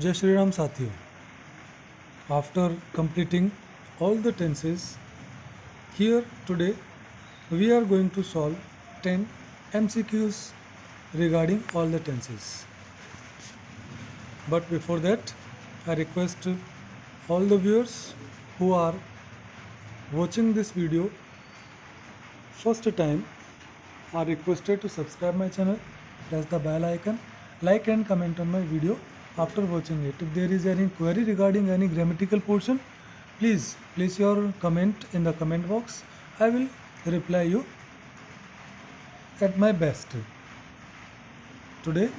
Jai Shri Ram Sathiyo. After completing all the tenses, here today we are going to solve 10 MCQs regarding all the tenses. But before that, I request all the viewers who are watching this video first time are requested to subscribe my channel, press the bell icon, like and comment on my video after watching it. If there is any query regarding any grammatical portion, please place your comment in the comment box. I will reply you at my best. Today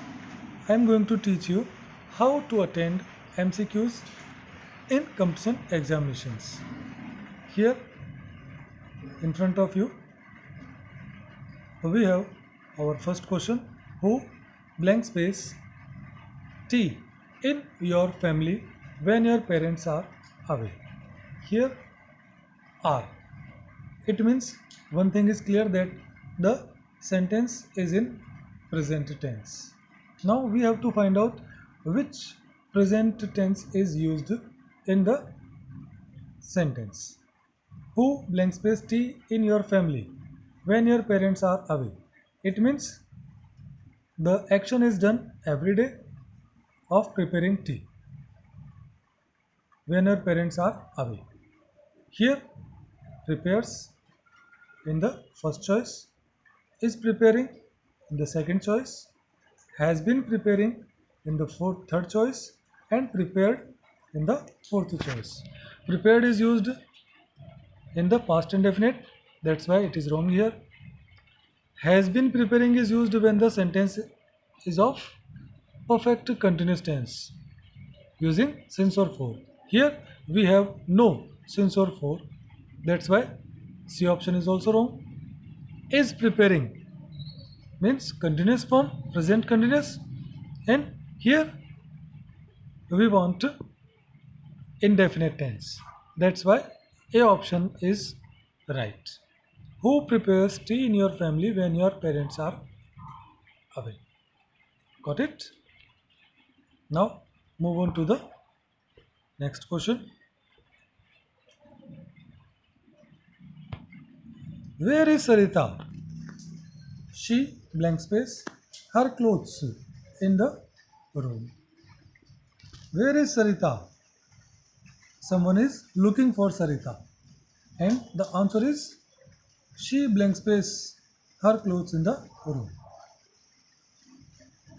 I am going to teach you how to attend MCQs in competition examinations. Here in front of you we have our first question: who blank space T in your family when your parents are away? Here are. It means one thing is clear, that the sentence is in present tense. Now we have to find out which present tense is used in the sentence. Who blank space T in your family when your parents are away? It means the action is done every day of preparing tea when your parents are away. Here prepares in the first choice, is preparing in the second choice, has been preparing in the third choice, and prepared in the fourth choice. Prepared is used in the past indefinite, that's why it is wrong here. Has been preparing is used when the sentence is of perfect continuous tense using since or for. Here we have no since or for, that's why C option is also wrong. Is preparing means continuous form, present continuous, and here we want indefinite tense, that's why A option is right. Who prepares tea in your family when your parents are away? Got it? Now move on to the next question. Where is Sarita? She blank space her clothes in the room. Where is Sarita? Someone is looking for Sarita, and the answer is she blank space her clothes in the room.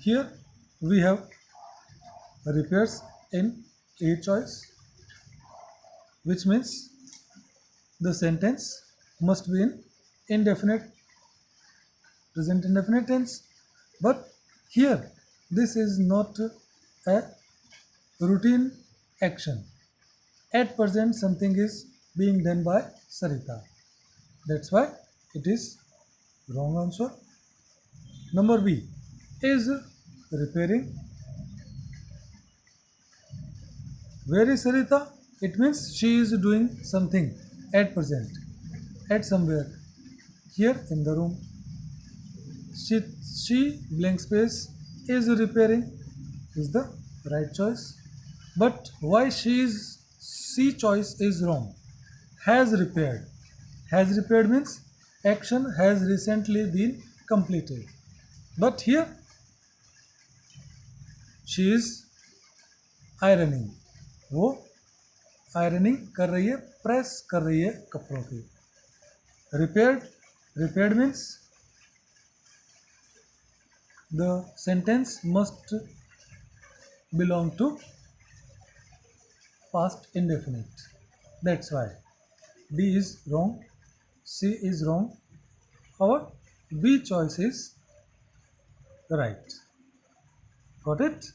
Here we have repairs in A choice, which means the sentence must be in indefinite, present indefinite tense. But here this is not a routine action. At present something is being done by Sarita, that's why it is wrong answer. Number B is repairing. Where is Sarita? It means she is doing something at present, at somewhere. Here in the room. She blank space is repairing is the right choice. But why C choice is wrong? Has repaired. Has repaired means action has recently been completed. But here she is ironing. वो ironing कर रही है, press कर रही है कपड़ों की. Repaired means the sentence must belong to past indefinite, that's why D is wrong, C is wrong, our B choice is right. Got it?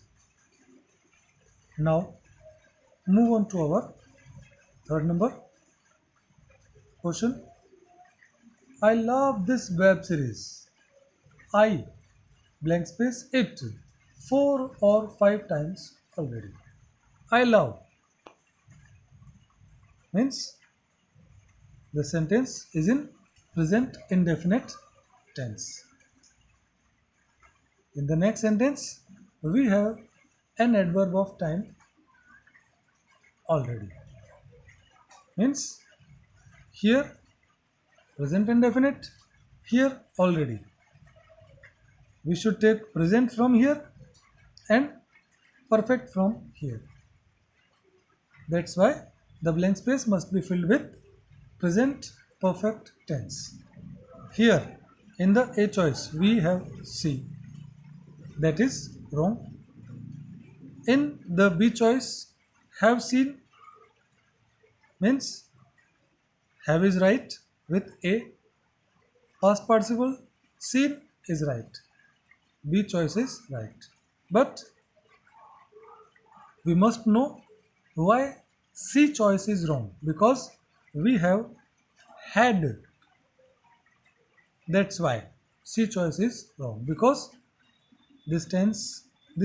Now move on to our third number question. I love this web series. I blank space it 4 or 5 times already. I love means the sentence is in present indefinite tense. In the next sentence we have an adverb of time already. Means here present indefinite, here already. We should take present from here and perfect from here. That's why the blank space must be filled with present perfect tense. Here in the A choice we have C. That is wrong. In the B choice, have seen means have is right with A. Past participle seen is right. B choice is right. But we must know why C choice is wrong, because we have had. That's why C choice is wrong, because this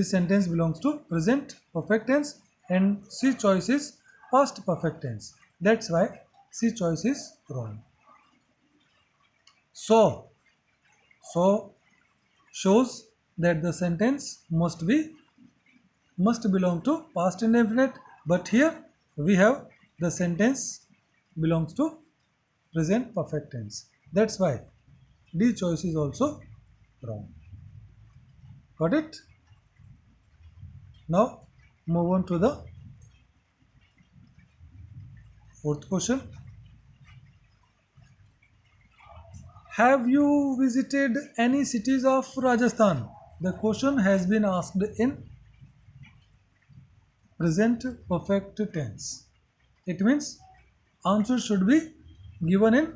sentence belongs to present perfect tense and C choice is past perfect tense. That's why C choice is wrong. So shows that the sentence must belong to past indefinite, but here we have the sentence belongs to present perfect tense. That's why D choice is also wrong. Got it? Now move on to the fourth question. Have you visited any cities of Rajasthan? The question has been asked in present perfect tense. It means answer should be given in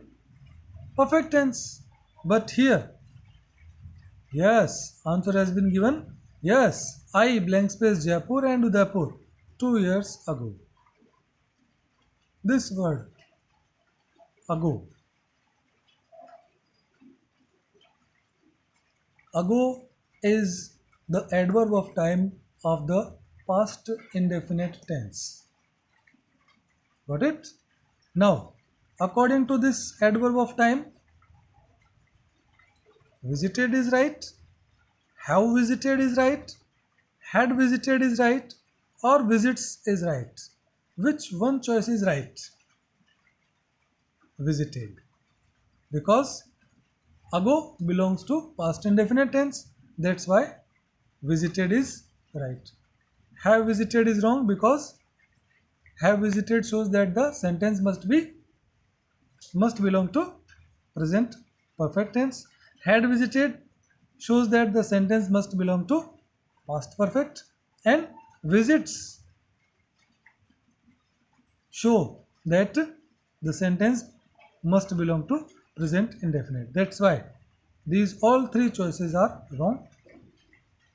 perfect tense. But here, yes, answer has been given. Yes, I blank space Jaipur and Udaipur 2 years ago. This word ago. Ago is the adverb of time of the past indefinite tense. Got it? Now, according to this adverb of time, visited is right, have visited is right, had visited is right, or visits is right. Which one choice is right? Visited. Because ago belongs to past indefinite tense. That's why visited is right. Have visited is wrong, because have visited shows that the sentence must belong to present perfect tense. Had visited shows that the sentence must belong to past perfect, and visits show that the sentence must belong to present indefinite. That's why these all three choices are wrong.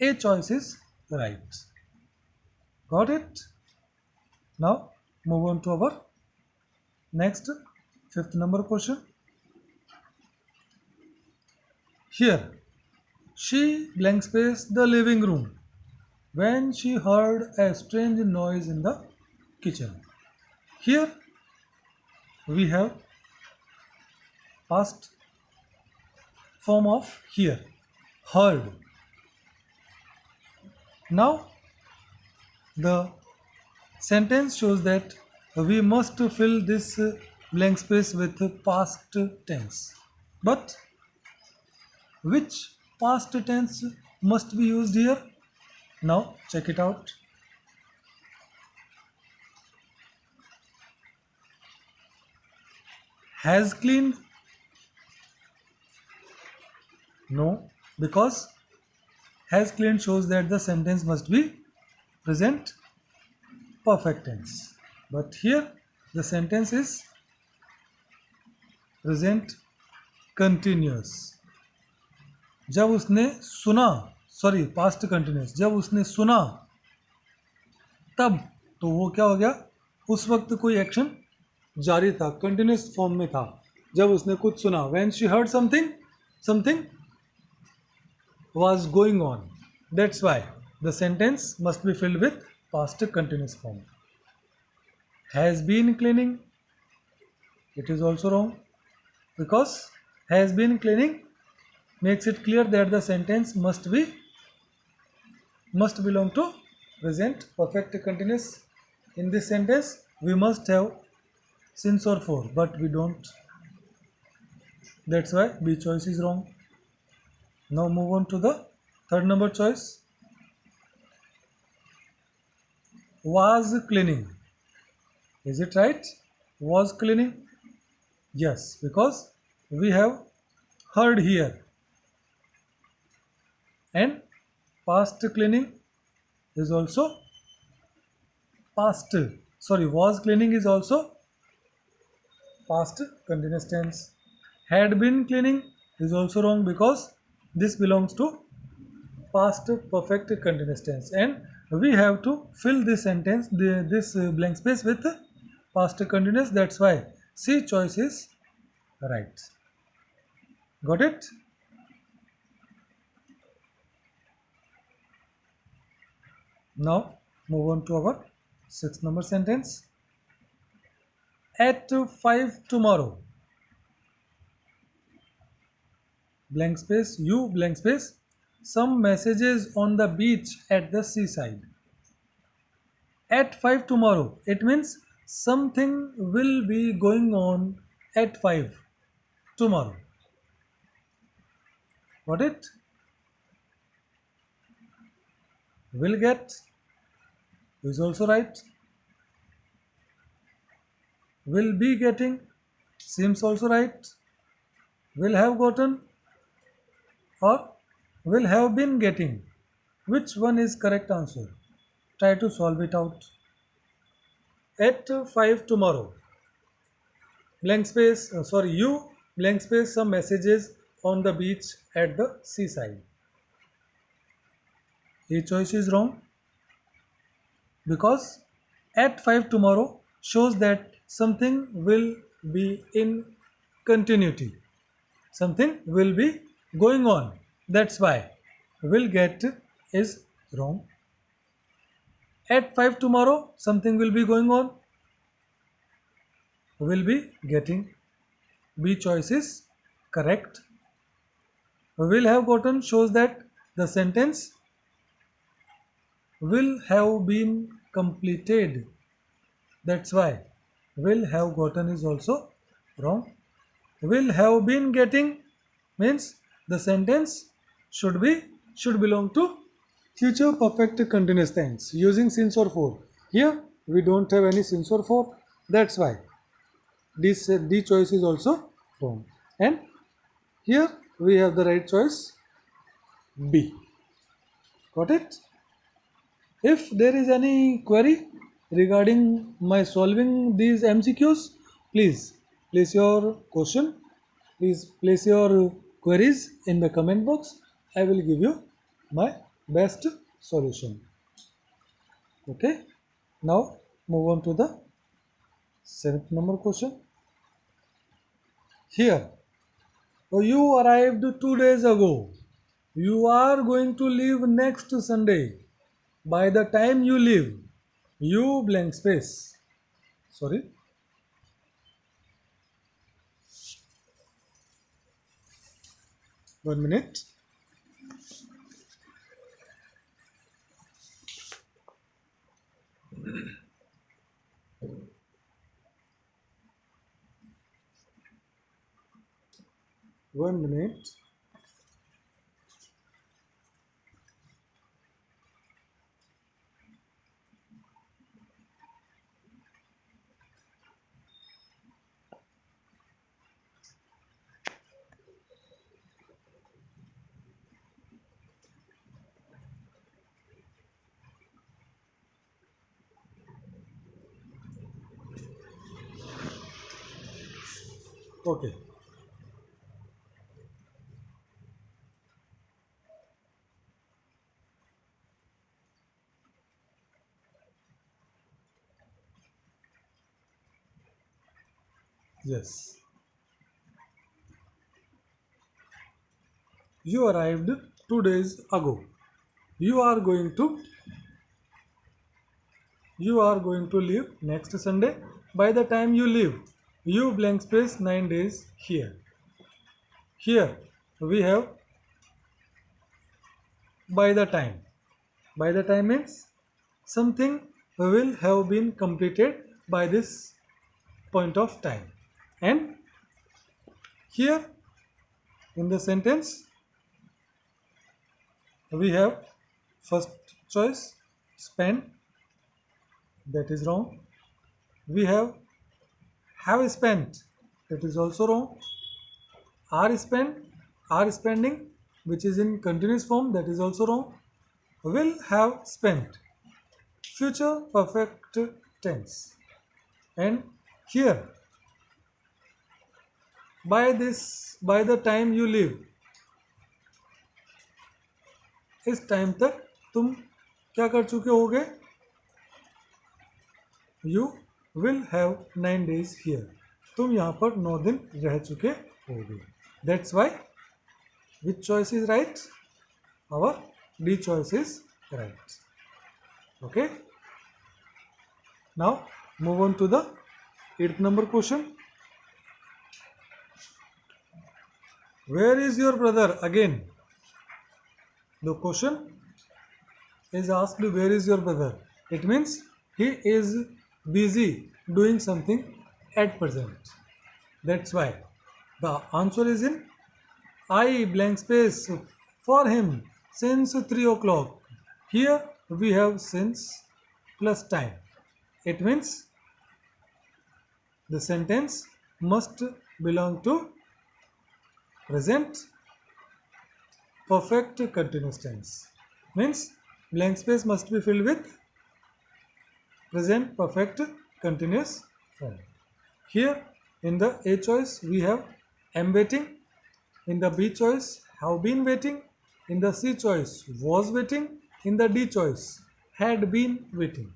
A choice is right. Got it? Now move on to our next fifth number question. Here, she blank space the living room when she heard a strange noise in the kitchen. Here we have past form of here, heard. Now the sentence shows that we must fill this blank space with past tense. But which past tense must be used here? Now check it out. Has cleaned? No, because has cleaned shows that the sentence must be present perfect tense. But here the sentence is present continuous. जब उसने सुना, sorry past continuous, जब उसने सुना तब, तो वो क्या हो गया, उस वक्त कोई एक्शन जारी था, कंटिन्यूस फॉर्म में था. जब उसने कुछ सुना, when she heard something was going on. That's why the sentence must be filled with past continuous form. Has been cleaning? It is also wrong, because has been cleaning makes it clear that the sentence must belong to present perfect continuous. In this sentence, we must have since or for, but we don't. That's why B choice is wrong. Now move on to the third number choice. Was cleaning. Is it right? Was cleaning? Yes, because we have heard here. And past cleaning is also past. Sorry, was cleaning is also past continuous tense. Had been cleaning is also wrong because this belongs to past perfect continuous tense, and we have to fill this sentence, this blank space with past continuous. That's why C choice is right. Got it? Now move on to our sixth number sentence. At 5 tomorrow, blank space, you blank space, some messages on the beach at the seaside. At 5 tomorrow, it means something will be going on at 5 tomorrow. Got it? Will get is also right. Will be getting seems also right. Will have gotten or will have been getting. Which one is correct answer? Try to solve it out. At 5 tomorrow, blank space, you blank space, some messages on the beach at the seaside. A choice is wrong because at 5 tomorrow shows that something will be in continuity. Something will be going on. That's why will get is wrong. At 5 tomorrow, something will be going on. Will be getting. B choice is correct. Will have gotten shows that the sentence will have been completed. That's why will have gotten is also wrong. Will have been getting means the sentence should belong to future perfect continuous tense using since or for. Here we don't have any since or for. That's why D choice is also wrong. And here we have the right choice B. Got it? If there is any query regarding my solving these MCQs, please place your question. Please place your queries in the comment box. I will give you my best solution. Okay. Now move on to the seventh number question. Here, you arrived 2 days ago. You are going to leave next Sunday. By the time you leave, you blank space. Sorry. One minute. One minute. Okay. Yes. You arrived 2 days ago. You are going to leave next Sunday. By the time you leave, you blank space 9 days here. Here we have by the time. By the time means something will have been completed by this point of time. And here in the sentence we have first choice spend, that is wrong. We have spent, that is also wrong. Are spent, are spending, which is in continuous form, that is also wrong. Will have spent, future perfect tense. And here by the time you live, इस time तक तुम क्या कर चुके होगे? You will have 9 days here, तुम यहाँ पर 9 दिन रह चुके होगे. That's why which choice is right? Our D choice is right. Okay, now move on to the 8th number question. Where is your brother? Again, the question is asked, where is your brother? It means he is busy doing something at present. That's why the answer is in I blank space for him since 3 o'clock. Here we have since plus time. It means the sentence must belong to present perfect continuous tense. Means blank space must be filled with present perfect continuous form. Here in the A choice we have am waiting, in the B choice have been waiting, in the C choice was waiting, in the D choice had been waiting.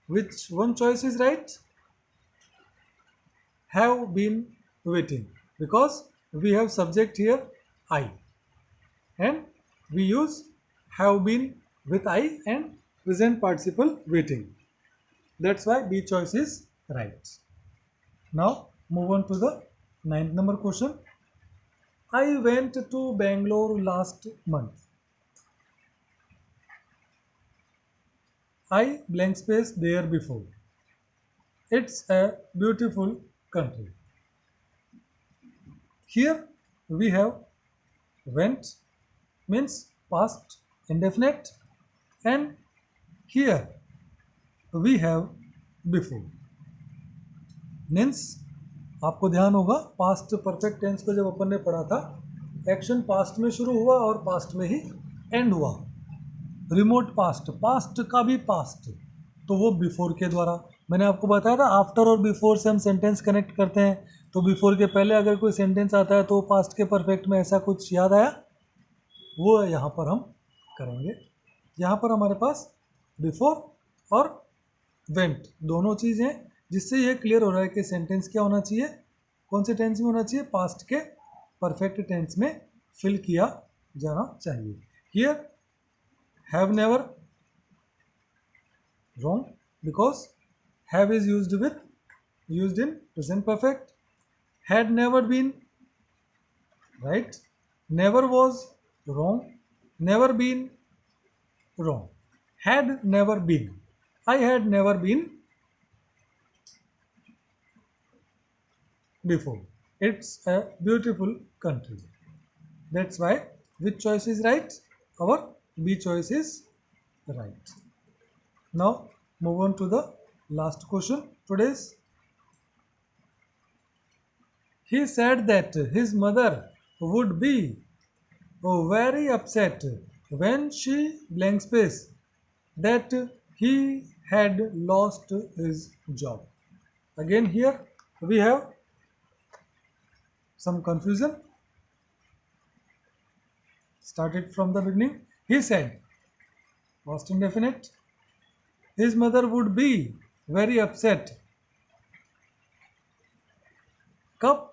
Which one choice is right? Have been waiting, because we have subject here I, and we use have been with I and present participle waiting. That's why B choice is right. Now move on to the 9th number question. I went to Bangalore last month. I blank space there before. It's a beautiful country. Here we have went means past indefinite, and here we have before means, आपको ध्यान होगा past perfect tense को जब अपन ने पढ़ा था, action past में शुरू हुआ और पास्ट में ही एंड हुआ. रिमोट पास्ट, पास्ट का भी पास्ट, तो वो बिफोर के द्वारा. मैंने आपको बताया था आफ्टर और बिफोर से हम सेंटेंस कनेक्ट करते हैं. तो बिफोर के पहले अगर कोई सेंटेंस आता है तो पास्ट के परफेक्ट में ऐसा कुछ याद आया, वो यहाँ पर हम करेंगे. यहाँ पर हमारे पास बिफोर और वेंट दोनों चीज़ हैं, जिससे ये क्लियर हो रहा है कि सेंटेंस क्या होना चाहिए, कौन से टेंस में होना चाहिए, पास्ट के परफेक्ट टेंस में फिल किया जाना चाहिए. Here have never, wrong, because have is used in present perfect. Had never been, right. Never was, wrong. Never been, wrong. Had never been, I had never been before. It's a beautiful country. That's why which choice is right? Our B choice is right. Now move on to the last question today's. He said that his mother would be very upset when she blank space that he had lost his job. Again here we have some confusion. Started from the beginning. He said, past indefinite. His mother would be very upset. कब?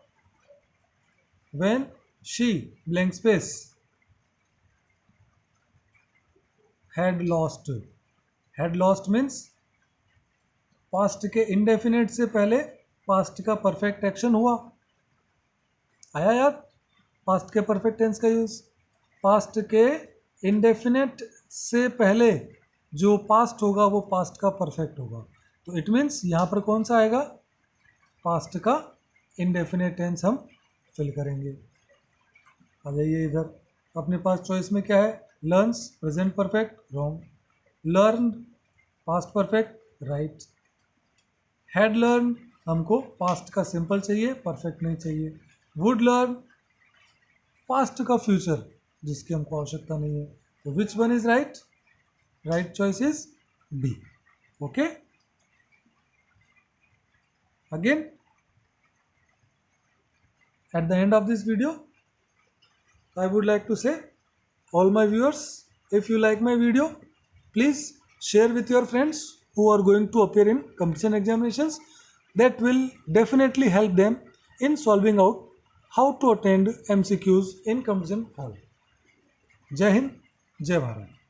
When she blank space had lost. Had lost means past के indefinite से पहले past का perfect action हुआ. आया याद? Past के perfect tense का यूज. पास्ट के इंडेफिनेट से पहले जो पास्ट होगा वो पास्ट का परफेक्ट होगा। तो इट मीन्स यहाँ पर कौन सा आएगा, पास्ट का इंडेफिनेट टेंस हम फिल करेंगे। आ जाइए इधर, अपने पास चॉइस में क्या है, learns present perfect wrong, learn past perfect right, had learn हमको पास्ट का सिंपल चाहिए, परफेक्ट नहीं चाहिए, वुड लर्न पास्ट का फ्यूचर जिसकी हमको आवश्यकता नहीं है। तो which one is right, right choice is B. Okay, again at the end of this video I would like to say, all my viewers, if you like my video, please share with your friends who are going to appear in competition examinations. That will definitely help them in solving out how to attend MCQs in competition hall. जय हिंद, जय भारत।